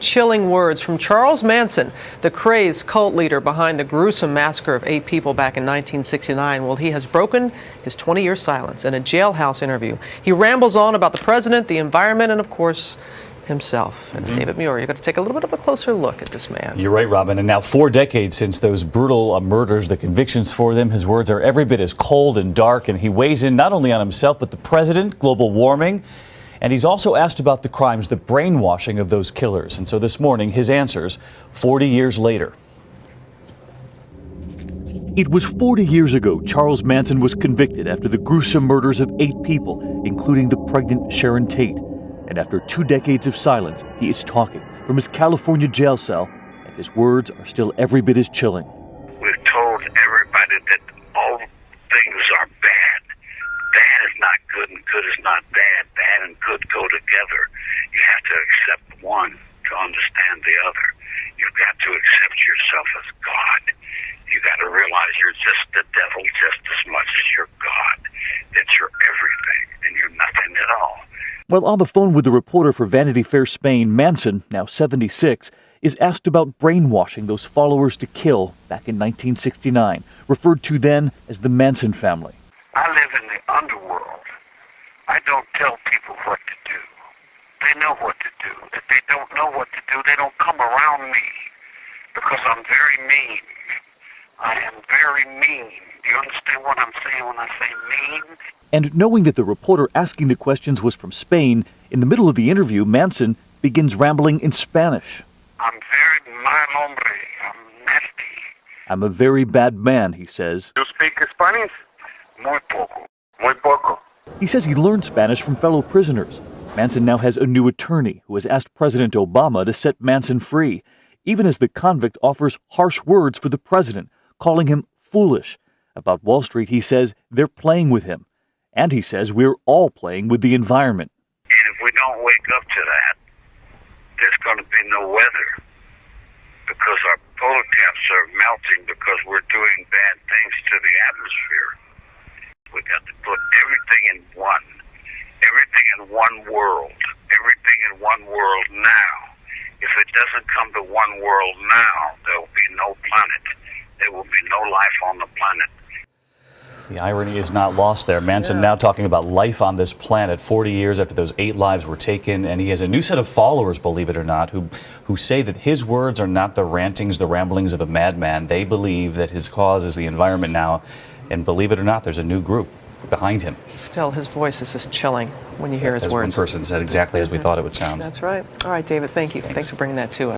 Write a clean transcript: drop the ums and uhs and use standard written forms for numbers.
Chilling words from Charles Manson, the crazed cult leader behind the gruesome massacre of 8 people back in 1969. Well, he has broken his 20-year silence in a jailhouse interview. He rambles on about the president, the environment, and of course, himself. And David Muir, you're going to take a little bit of a closer look at this man. You're right, Robin. And now 4 decades since those brutal murders, the convictions for them, his words are every bit as cold and dark. And he weighs in not only on himself, but the president, global warming. And he's also asked about the crimes, the brainwashing of those killers. And so this morning, his answers 40 years later. It was 40 years ago Charles Manson was convicted after the gruesome murders of 8 people, including the pregnant Sharon Tate. And after 2 decades of silence, he is talking from his California jail cell, and his words are still every bit as chilling. We've told everybody that all things are bad. Bad is not good and good is not bad. Bad and good go together. You have to accept one to understand the other. You've got to accept yourself as God. You got to realize you're just the devil just as much as you're God. That you're everything and you're nothing at all. While on the phone with the reporter for Vanity Fair Spain, Manson, now 76, is asked about brainwashing those followers to kill back in 1969, referred to then as the Manson family. I live in the underworld. I don't tell people what to do. They know what to do. If they don't know what to do, they don't come around me because I'm very mean. I am very mean. Do you understand what I'm saying when I say mean? And knowing that the reporter asking the questions was from Spain, in the middle of the interview, Manson begins rambling in Spanish. I'm very mal hombre. I'm nasty. I'm a very bad man, he says. You speak Spanish? Muy poco. Muy poco. He says he learned Spanish from fellow prisoners. Manson now has a new attorney who has asked President Obama to set Manson free, even as the convict offers harsh words for the president, calling him foolish. About Wall Street, he says they're playing with him. And he says we're all playing with the environment. And if we don't wake up to that, there's going to be no weather because our polar caps are melting because we're doing bad things to the atmosphere. We got to put everything in one world, everything in one world now. If it doesn't come to one world now, there will be no planet. There will be no life on the planet. The irony is not lost there. Manson now talking about life on this planet 40 years after those 8 lives were taken. And he has a new set of followers, believe it or not, who say that his words are not the rantings, the ramblings of a madman. They believe that his cause is the environment now. And believe it or not, there's a new group behind him. Still, his voice is just chilling when you hear his As words. one person said exactly as we thought it would sound. That's right. All right, David, thank you. Thanks for bringing that to us.